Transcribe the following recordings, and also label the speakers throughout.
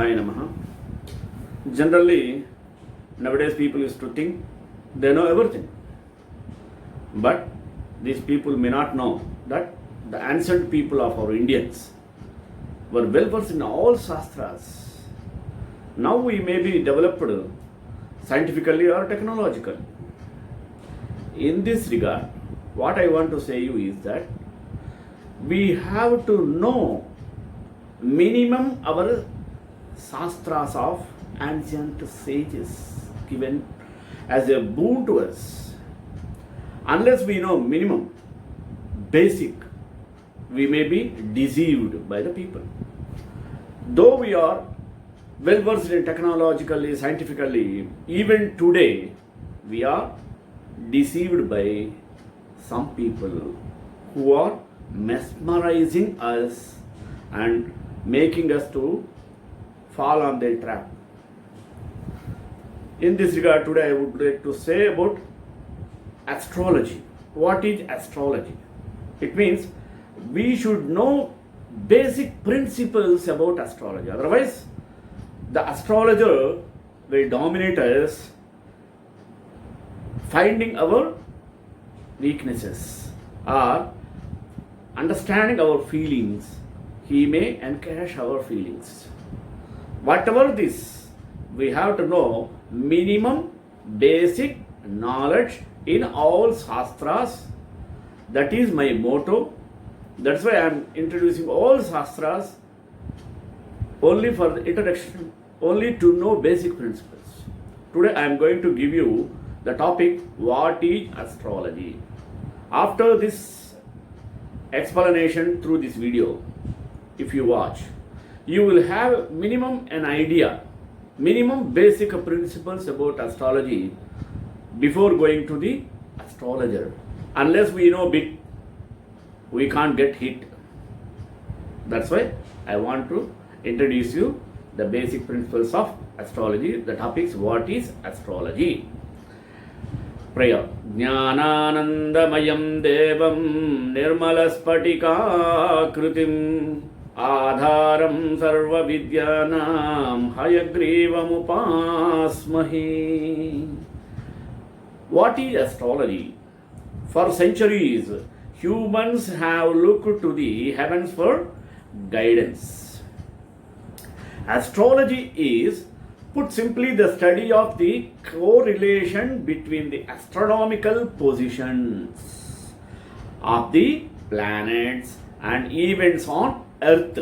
Speaker 1: Shambhavaya Namaha. Generally, nowadays people used to think they know everything. But these people may not know that the ancient people of our Indians were well versed in all Shastras. Now we may be developed scientifically or technologically. In this regard, what I want to say you is that we have to know minimum our Shastras of ancient sages given as a boon to us. Unless we know minimum, basic, we may be deceived by the people. Though we are well versed in technologically, scientifically, even today we are deceived by some people who are mesmerizing us and making us to fall on their trap. In this regard, today I would like to say about astrology. What is astrology? It means we should know basic principles about astrology. Otherwise, the astrologer will dominate us, finding our weaknesses or understanding our feelings. He may encash our feelings. Whatever this, we have to know minimum basic knowledge in all Shastras. That is my motto. That's why I am introducing all Shastras only for the introduction, only to know basic principles. Today I am going to give you the topic, what is astrology? After this explanation through this video, if you watch, you will have minimum an idea, minimum basic principles about astrology before going to the astrologer. Unless we know bit, we can't get hit. That's why I want to introduce you the basic principles of astrology. The topic is what is astrology. Prayer. Jnananandamayam devam nirmalaspatikakrutim Adharam sarva vidyanam hayagrivam upasmahi. What is astrology? For centuries, humans have looked to the heavens for guidance. Astrology is, put simply, the study of the correlation between the astronomical positions of the planets and events on Earth.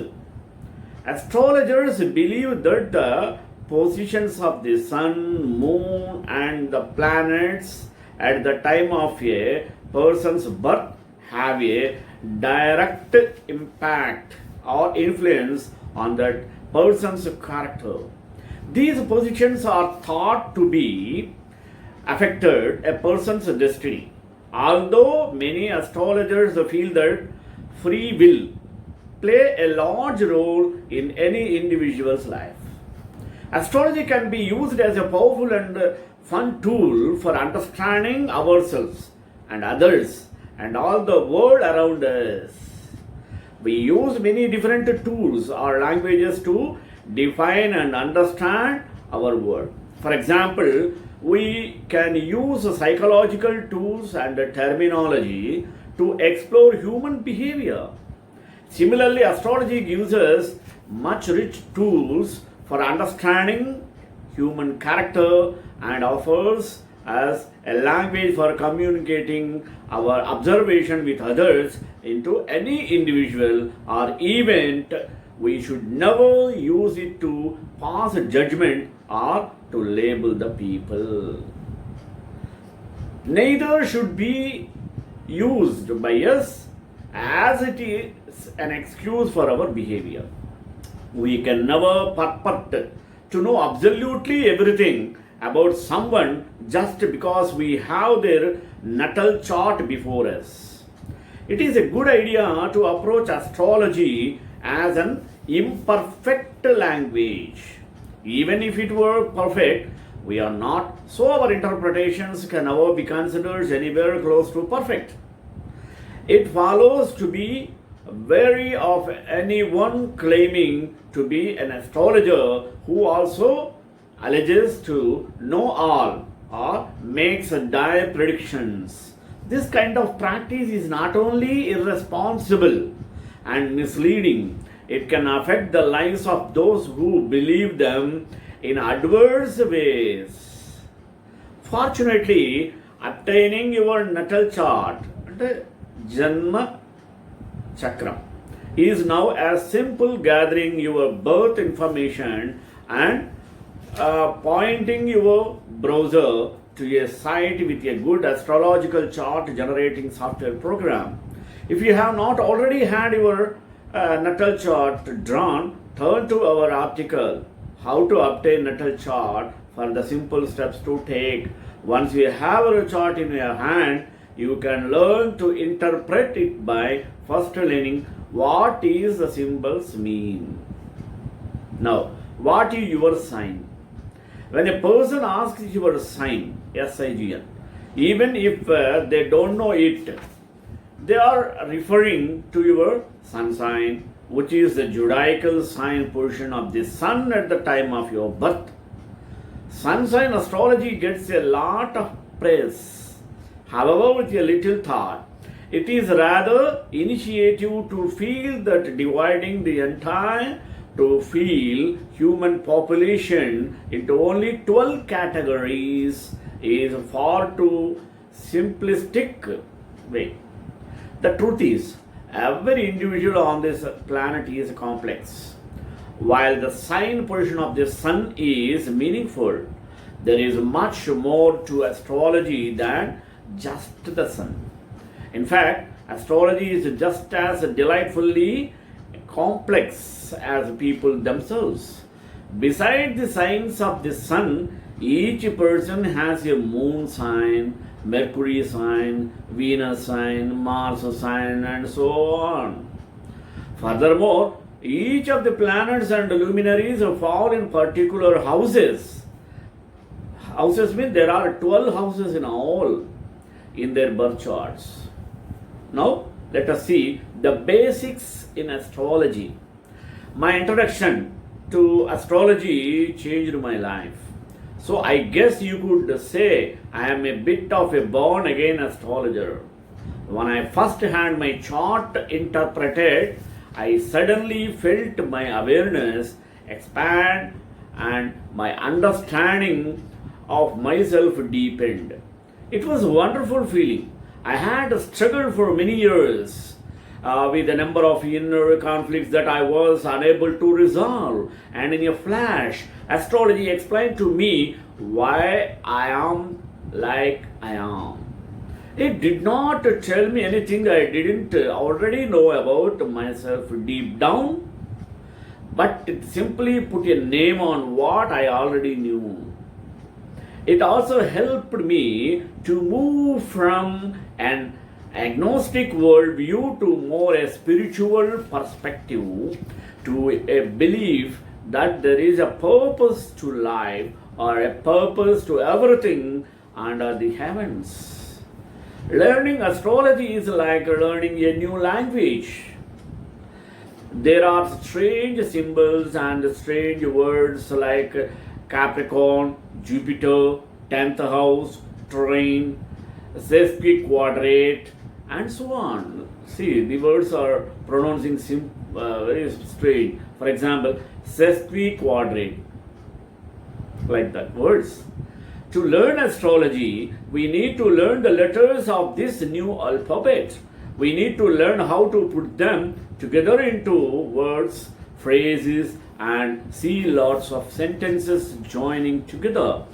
Speaker 1: Astrologers believe that the positions of the sun, moon, and the planets at the time of a person's birth have a direct impact or influence on that person's character. These positions are thought to be affected a person's destiny. Although many astrologers feel that free will play a large role in any individual's life, astrology can be used as a powerful and fun tool for understanding ourselves and others and all the world around us. We use many different tools or languages to define and understand our world. For example, we can use psychological tools and terminology to explore human behavior. Similarly, astrology gives us much rich tools for understanding human character and offers us a language for communicating our observation with others into any individual or event. We should never use it to pass judgment or to label the people. Neither should be used by us as it is an excuse for our behavior. We can never purport to know absolutely everything about someone just because we have their natal chart before us. It is a good idea to approach astrology as an imperfect language. Even if it were perfect, we are not, so our interpretations can never be considered anywhere close to perfect. It follows to be wary of anyone claiming to be an astrologer who also alleges to know all or makes dire predictions. This kind of practice is not only irresponsible and misleading, it can affect the lives of those who believe them in adverse ways. Fortunately, obtaining your natal chart, the Janma Chakram, is now as simple gathering your birth information and pointing your browser to a site with a good astrological chart generating software program. If you have not already had your natal chart drawn, turn to our article, How to Obtain Natal Chart, for the simple steps to take. Once you have your chart in your hand, you can learn to interpret it by first learning what is the symbols mean. Now, what is your sign? When a person asks your sign, SIGN, even if they don't know it, they are referring to your sun sign, which is the zodiacal sign portion of the sun at the time of your birth. Sun sign astrology gets a lot of praise. However, with a little thought, it is rather initiative to feel that dividing the entire to feel human population into only 12 categories is far too simplistic way. The truth is, every individual on this planet is complex. While the sign portion of the sun is meaningful, there is much more to astrology than just the sun. In fact, astrology is just as delightfully complex as people themselves. Besides the signs of the sun, each person has a moon sign, Mercury sign, Venus sign, Mars sign, and so on. Furthermore, each of the planets and luminaries fall in particular houses. Houses mean there are 12 houses in all in their birth charts. Now, let us see the basics in astrology. My introduction to astrology changed my life. So I guess you could say I am a bit of a born again astrologer. When I first had my chart interpreted, I suddenly felt my awareness expand and my understanding of myself deepened. It was a wonderful feeling. I had struggled for many years with a number of inner conflicts that I was unable to resolve, and in a flash, astrology explained to me why I am like I am. It did not tell me anything I didn't already know about myself deep down, but it simply put a name on what I already knew. It also helped me to move from an agnostic worldview to more a spiritual perspective, to a belief that there is a purpose to life or a purpose to everything under the heavens. Learning astrology is like learning a new language. There are strange symbols and strange words like Capricorn, Jupiter, 10th house, terrain, sesquiquadrate, and so on. See, the words are pronouncing very strange. For example, sesquiquadrate, like that words. To learn astrology, we need to learn the letters of this new alphabet. We need to learn how to put them together into words, phrases, and see lots of sentences joining together.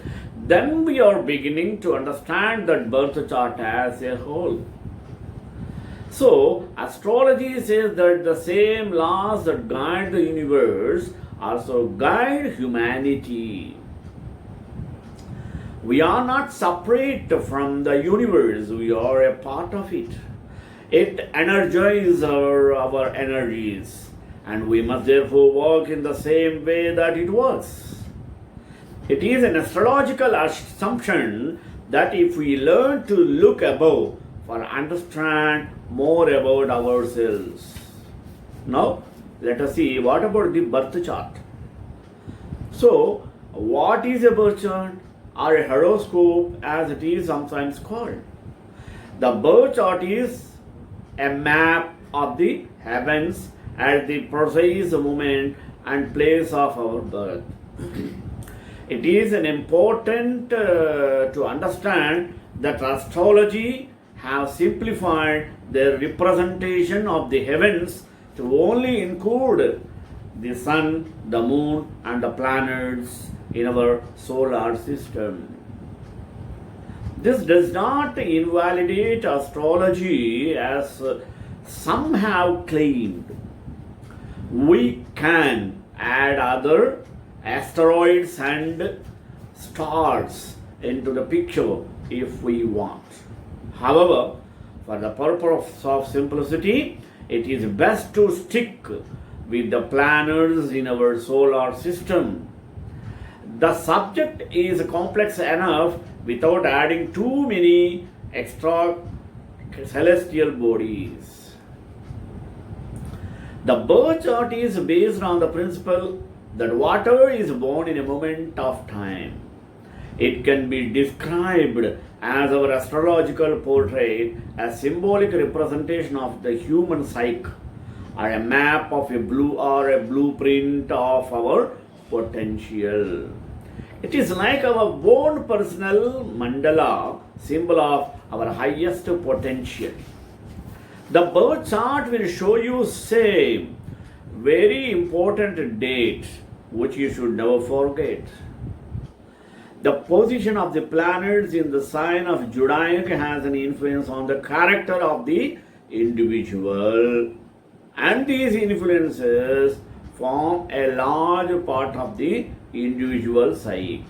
Speaker 1: Then we are beginning to understand that birth chart as a whole. So, astrology says that the same laws that guide the universe also guide humanity. We are not separate from the universe, we are a part of it. It energizes our energies, and we must therefore work in the same way that it works. It is an astrological assumption that if we learn to look above for understand more about ourselves. Now, let us see what about the birth chart. So, what is a birth chart or a horoscope as it is sometimes called? The birth chart is a map of the heavens at the precise moment and place of our birth. It is an important to understand that astrology have simplified their representation of the heavens to only include the sun, the moon, and the planets in our solar system. This does not invalidate astrology as some have claimed. We can add other asteroids and stars into the picture if we want. However, for the purpose of simplicity, it is best to stick with the planets in our solar system. The subject is complex enough without adding too many extra celestial bodies. The birth chart is based on the principle that water is born in a moment of time. It can be described as our astrological portrait, a symbolic representation of the human psyche, or a map of a blue or a blueprint of our potential. It is like our own personal mandala, symbol of our highest potential. The birth chart will show you same very important date which you should never forget. The position of the planets in the sign of Zodiac has an influence on the character of the individual, and these influences form a large part of the individual psyche.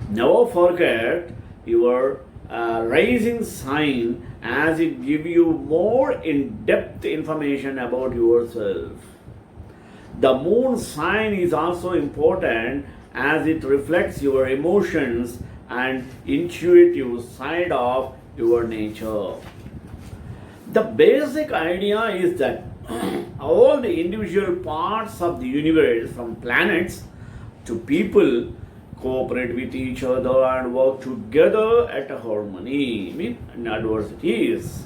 Speaker 1: Never forget your rising sign, as it gives you more in-depth information about yourself. The moon sign is also important as it reflects your emotions and intuitive side of your nature. The basic idea is that all the individual parts of the universe, from planets to people, cooperate with each other and work together at a harmony, in adversities.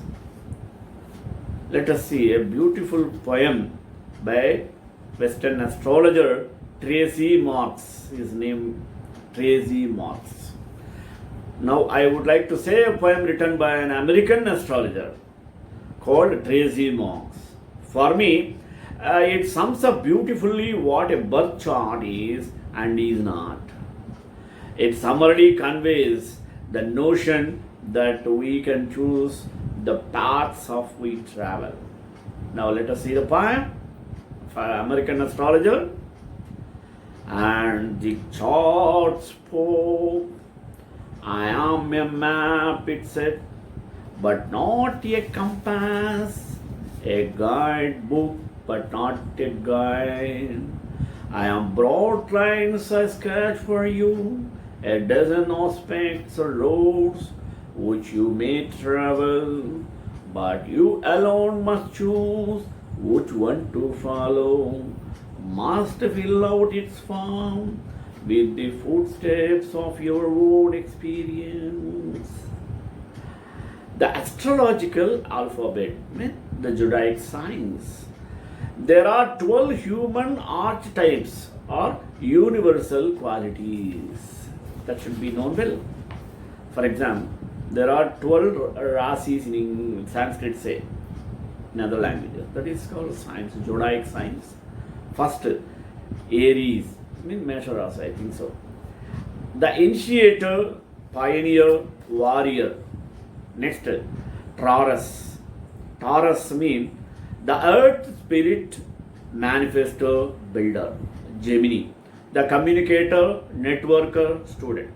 Speaker 1: Let us see a beautiful poem by Western astrologer Tracy Marks. His name Tracy Marks. Now I would like to say a poem written by an American astrologer called Tracy Marks. For me, it sums up beautifully what a birth chart is and is not. It summarily conveys the notion that we can choose the paths of we travel. Now let us see the poem for American astrologer. And the chart spoke, I am a map, it said, but not a compass, a guidebook, but not a guide. I am broad lines I sketch for you, a dozen aspects or roads which you may travel, but you alone must choose which one to follow. Must fill out its form with the footsteps of your own experience. The astrological alphabet, the Zodiac signs. There are 12 human archetypes or universal qualities that should be known well. For example, there are 12 rasis in Sanskrit, say, in other languages. That is called signs, Zodiac signs. First, Aries, Mesha Rasa, I think so. The initiator, pioneer, warrior. Next, Taurus. Taurus means the earth spirit, manifestor, builder. Gemini, the communicator, networker, student.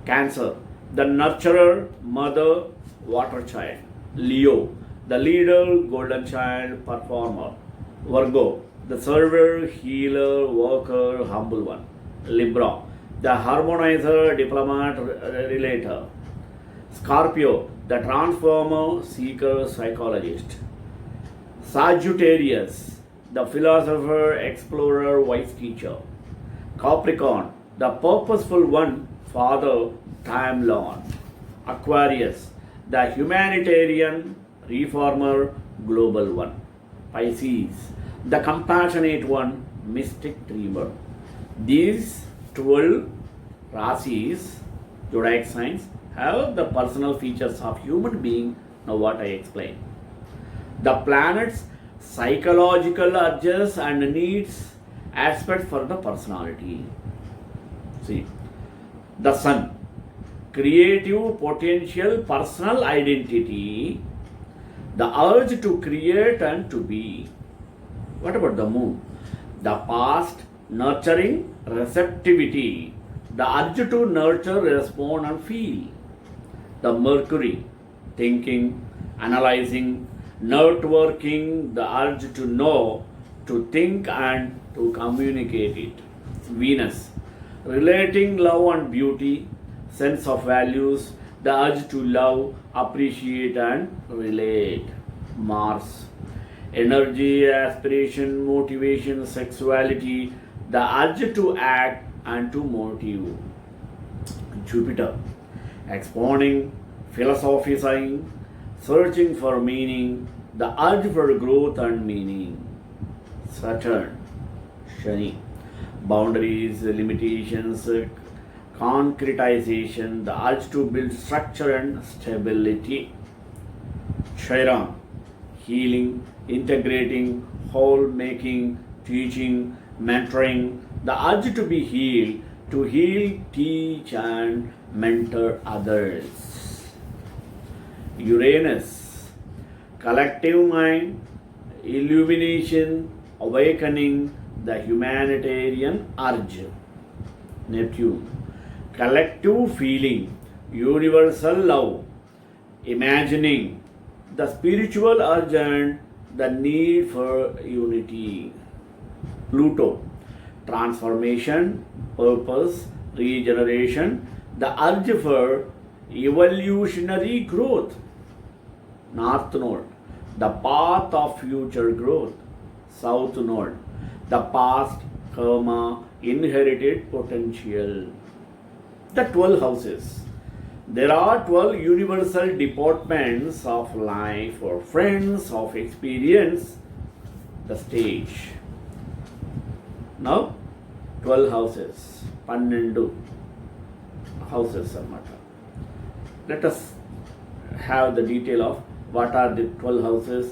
Speaker 1: Cancer, the nurturer, mother, water child. Leo, the leader, golden child, performer. Virgo, the server, healer, worker, humble one. Libra, the harmonizer, diplomat, relator. Scorpio, the transformer, seeker, psychologist. Sagittarius, the philosopher, explorer, wise teacher. Capricorn, the purposeful one, father, time lord. Aquarius, the humanitarian, reformer, global one. Pisces, the compassionate one, mystic dreamer. These 12 rasis, zodiac signs, have the personal features of human being. Now what I explain. The planets psychological urges and needs aspect for the personality. See, the sun, creative potential, personal identity, the urge to create and to be. What about the moon? The past, nurturing, receptivity, the urge to nurture, respond and feel. The Mercury, thinking, analyzing, networking, the urge to know, to think and to communicate it. Venus, relating love and beauty, sense of values, the urge to love, appreciate and relate. Mars, energy, aspiration, motivation, sexuality, the urge to act and to motive. Jupiter, expounding, philosophizing, searching for meaning, the urge for growth and meaning. Saturn, Shani, boundaries, limitations, concretization, the urge to build structure and stability. Chiron, healing, integrating, whole making, teaching, mentoring, the urge to be healed, to heal, teach and mentor others. Uranus, collective mind, illumination, awakening, the humanitarian urge. Neptune, collective feeling, universal love, imagining, the spiritual urge and the need for unity. Pluto, transformation, purpose, regeneration, the urge for evolutionary growth. North Node, the path of future growth. South Node, the past karma, inherited potential. The 12 houses. There are 12 universal departments of life or friends of experience, the stage. Now, 12 houses, 12 houses అన్నమాట. Let us have the detail of what are the 12 houses,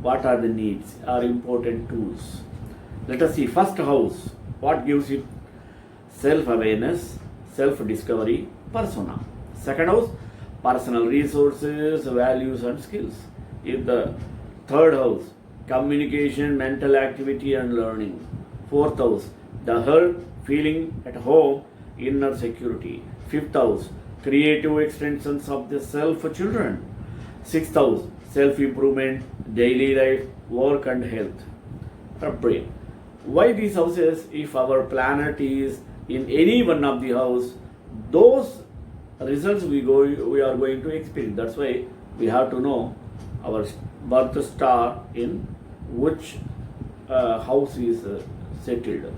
Speaker 1: what are the needs, are important tools. Let us see first house, what gives it self-awareness, self-discovery, persona. Second house, personal resources, values and skills. If the third house, communication, mental activity and learning. Fourth house, the heart, feeling at home, inner security. Fifth house, creative extensions of the self for children. Sixth house, self-improvement, daily life, work and health. Brain. Why these houses? If our planet is in any one of the house, those results we are going to experience. That's why we have to know our birth star in which house is settled.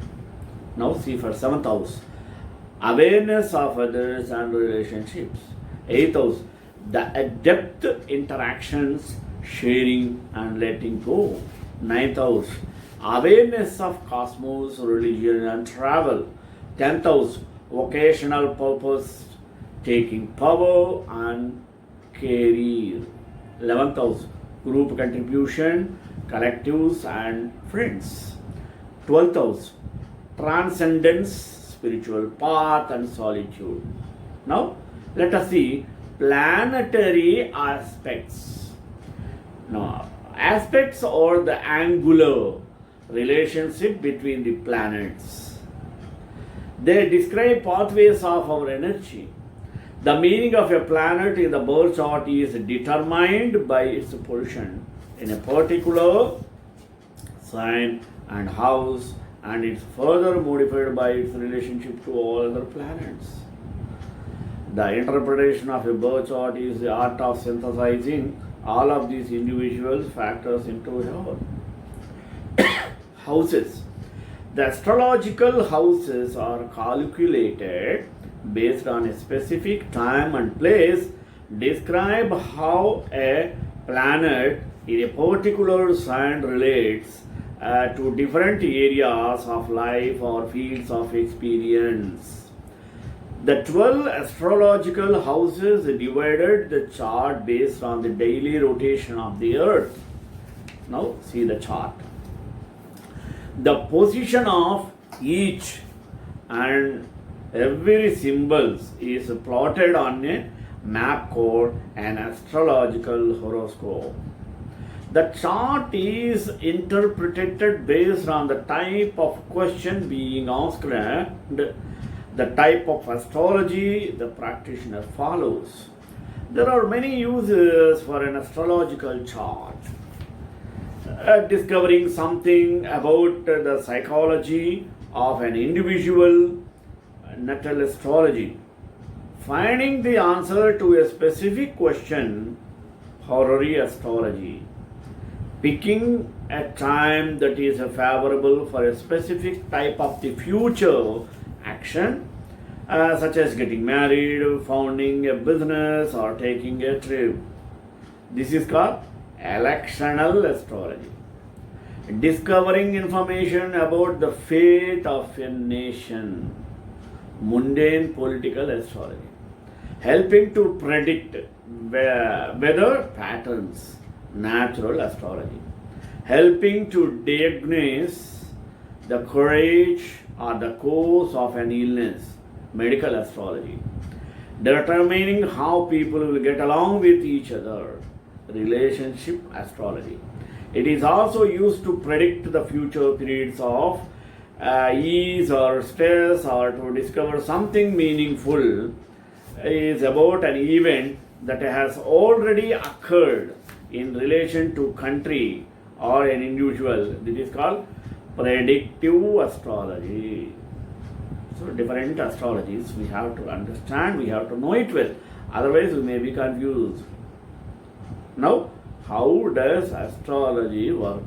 Speaker 1: Now see for 7th house, awareness of others and relationships. 8th house, the depth interactions, sharing and letting go. 9th house, awareness of cosmos, religion and travel. 10th house, vocational purpose, taking power and career. 11th house, group contribution, collectives and friends. 12th house, transcendence, spiritual path and solitude. Now let us see planetary aspects. Now aspects are the angular relationship between the planets. They describe pathways of our energy. The meaning of a planet in the birth chart is determined by its position in a particular sign and house, and it's further modified by its relationship to all other planets. The interpretation of a birth chart is the art of synthesizing All of these individuals factors into our houses. The astrological houses are calculated based on a specific time and place, describe how a planet in a particular sign relates to different areas of life or fields of experience. The 12 astrological houses divided the chart based on the daily rotation of the earth. Now see the chart. The position of each and every symbols is plotted on a map called an astrological horoscope. The chart is interpreted based on the type of question being asked and the type of astrology the practitioner follows. There are many uses for an astrological chart. Discovering something about the psychology of an individual, natal astrology, finding the answer to a specific question, horary astrology, picking a time that is favorable for a specific type of the future action, such as getting married, founding a business, or taking a trip. This is called electional astrology. Discovering information about the fate of a nation, mundane political astrology. Helping to predict weather patterns, natural astrology. Helping to diagnose the courage or the cause of an illness, medical astrology. Determining how people will get along with each other, relationship astrology. It is also used to predict the future periods of ease or stress, or to discover something meaningful is about an event that has already occurred in relation to country or an individual. This is called predictive astrology. So different astrologies we have to understand, we have to know it well. Otherwise we may be confused. Now, how does astrology work?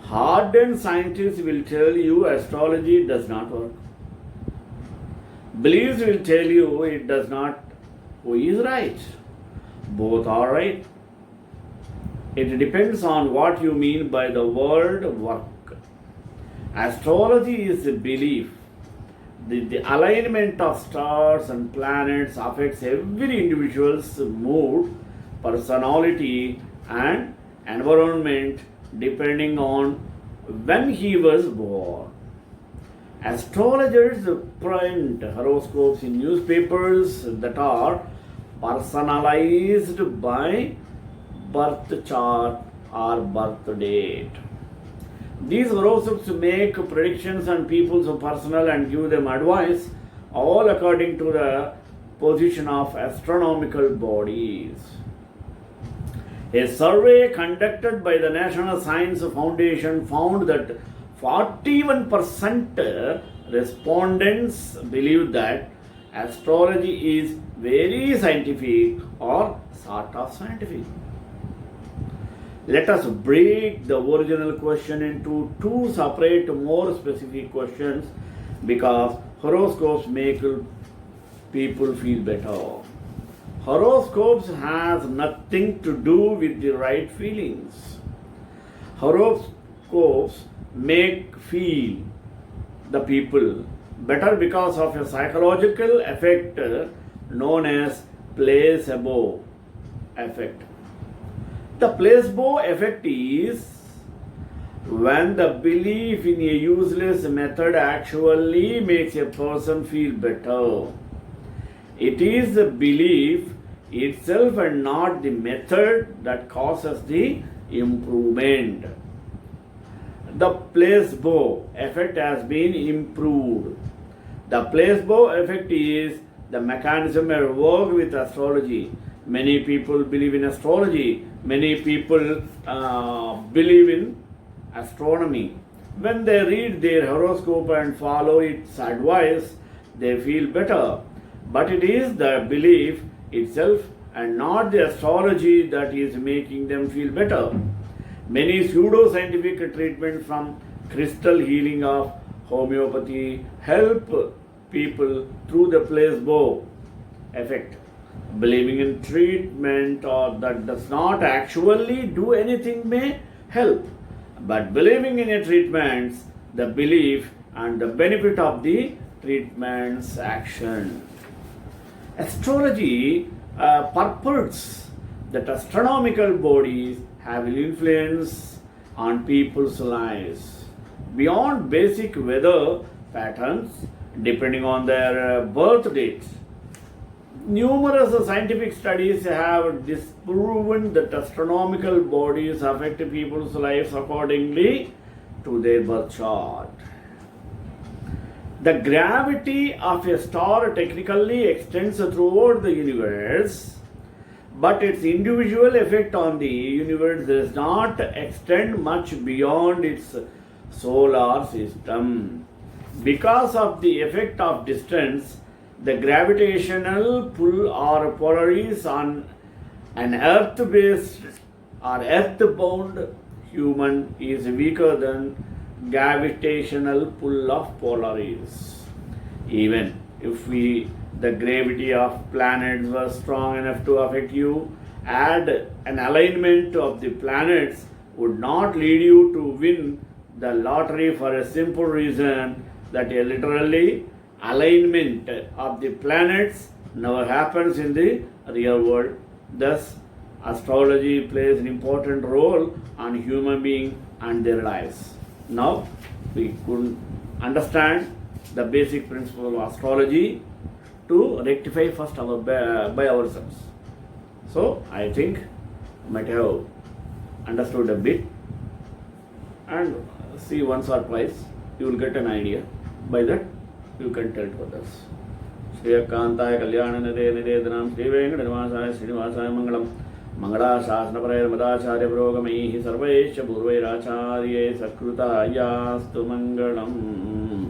Speaker 1: Hardened scientists will tell you astrology does not work. Beliefs will tell you it does not. Who is right? Both are right. It depends on what you mean by the word work. Astrology is a belief. The alignment of stars and planets affects every individual's mood, personality, and environment depending on when he was born. Astrologers print horoscopes in newspapers that are personalized by birth chart or birth date. These horoscopes make predictions on people's personal and give them advice, all according to the position of astronomical bodies. A survey conducted by the National Science Foundation found that 41% respondents believe that astrology is very scientific or sort of scientific. Let us break the original question into two separate, more specific questions, because horoscopes make people feel better. Horoscopes has nothing to do with the right feelings. Horoscopes make feel the people better because of a psychological effect known as placebo effect. The placebo effect is when the belief in a useless method actually makes a person feel better. It is the belief itself and not the method that causes the improvement. The placebo effect has been improved. The placebo effect is the mechanism at work with astrology. Many people believe in astrology. Many people believe in astronomy. When they read their horoscope and follow its advice, they feel better. But it is the belief itself and not the astrology that is making them feel better. Many pseudo-scientific treatments from crystal healing of homeopathy help people through the placebo effect. Believing in treatment or that does not actually do anything may help, but believing in a treatment, the belief and the benefit of the treatment's action. Astrology purports that astronomical bodies have influence on people's lives beyond basic weather patterns depending on their birth dates. Numerous scientific studies have disproven that astronomical bodies affect people's lives accordingly to their birth chart. The gravity of a star technically extends throughout the universe, but its individual effect on the universe does not extend much beyond its solar system. Because of the effect of distance, the gravitational pull or polaris on an earth-based or earth-bound human is weaker than gravitational pull of Polaris. Even if the gravity of planets was strong enough to affect you, add an alignment of the planets would not lead you to win the lottery for a simple reason that a literally alignment of the planets never happens in the real world. Thus, astrology plays an important role on human beings and their lives. Now, we could understand the basic principle of astrology to rectify first by ourselves. So, I think you might have understood a bit, and see once or twice, you will get an idea. By that, you can tell to others. Shriyakantaya Kalyana Nide Nidedanam Sri Venkatanivasaaya Srinivasaya Mangalam Mangalasasanaparaya Madacharya Purogamaihi Sarvaisha Purvairacharye Sakrutayastu Mangalam.